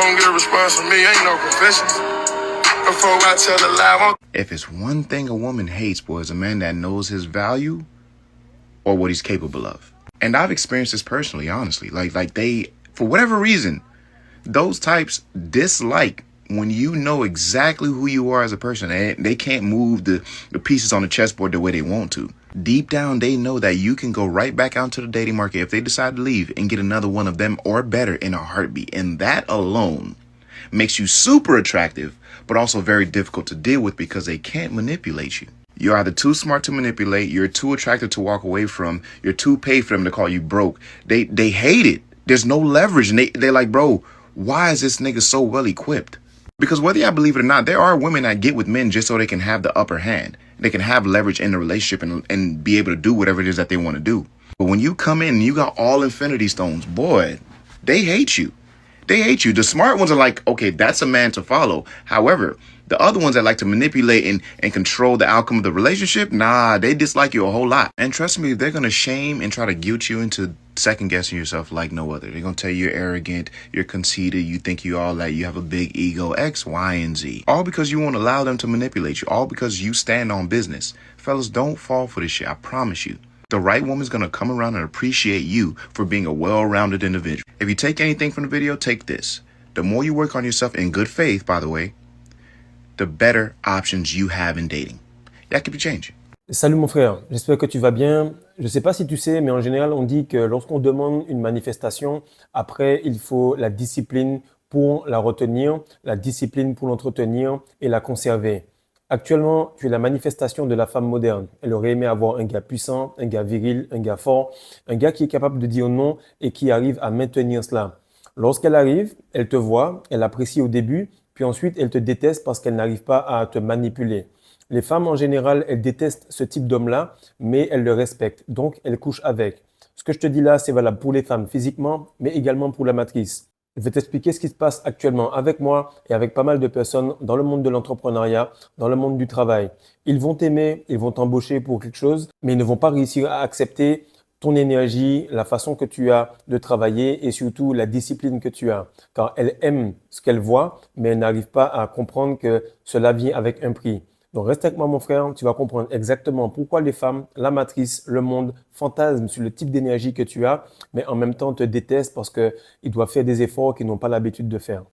don't get a response from me, ain't no confessions. Before I tell a lie, I won't. If it's one thing a woman hates, boy, it's a man that knows his value or what he's capable of. And I've experienced this personally, honestly. Like they, for whatever reason, those types dislike when you know exactly who you are as a person and they can't move the pieces on the chessboard the way they want to. Deep down, they know that you can go right back out to the dating market if they decide to leave and get another one of them or better in a heartbeat. And that alone makes you super attractive, but also very difficult to deal with because they can't manipulate you. You're either too smart to manipulate, you're too attractive to walk away from, you're too paid for them to call you broke. They hate it. There's no leverage. And they're like, bro, why is this nigga so well equipped? Because whether y'all believe it or not, there are women that get with men just so they can have the upper hand. They can have leverage in the relationship and be able to do whatever it is that they want to do. But when you come in and you got all infinity stones, boy, they hate you. They hate you. The smart ones are like, okay, that's a man to follow. However, the other ones that like to manipulate and control the outcome of the relationship, nah, they dislike you a whole lot. And trust me, they're going to shame and try to guilt you into second guessing yourself like no other. They're going to tell you you're arrogant, you're conceited, you think you all that, you have a big ego, X, Y, and Z. All because you won't allow them to manipulate you. All because you stand on business. Fellas, don't fall for this shit. I promise you. The right woman's going to come around and appreciate you for being a well-rounded individual. If you take anything from the video, take this. The more you work on yourself in good faith, by the way, the better options you have in dating. That could be changed. Salut mon frère, j'espère que tu vas bien. Je ne sais pas si tu sais, mais en général, on dit que lorsqu'on demande une manifestation, après, il faut la discipline pour la retenir, la discipline pour l'entretenir et la conserver. Actuellement, tu es la manifestation de la femme moderne. Elle aurait aimé avoir un gars puissant, un gars viril, un gars fort, un gars qui est capable de dire non et qui arrive à maintenir cela. Lorsqu'elle arrive, elle te voit, elle apprécie au début, puis ensuite, elle te déteste parce qu'elle n'arrive pas à te manipuler. Les femmes, en général, elles détestent ce type d'homme-là, mais elles le respectent. Donc, elles couchent avec. Ce que je te dis là, c'est valable pour les femmes physiquement, mais également pour la matrice. Je vais t'expliquer ce qui se passe actuellement avec moi et avec pas mal de personnes dans le monde de l'entrepreneuriat, dans le monde du travail. Ils vont t'aimer, ils vont t'embaucher pour quelque chose, mais ils ne vont pas réussir à accepter ton énergie, la façon que tu as de travailler et surtout la discipline que tu as. Car elles aiment ce qu'elles voient, mais elles n'arrivent pas à comprendre que cela vient avec un prix. Donc reste avec moi mon frère, tu vas comprendre exactement pourquoi les femmes, la matrice, le monde fantasment sur le type d'énergie que tu as, mais en même temps te détestent parce qu'ils doivent faire des efforts qu'ils n'ont pas l'habitude de faire.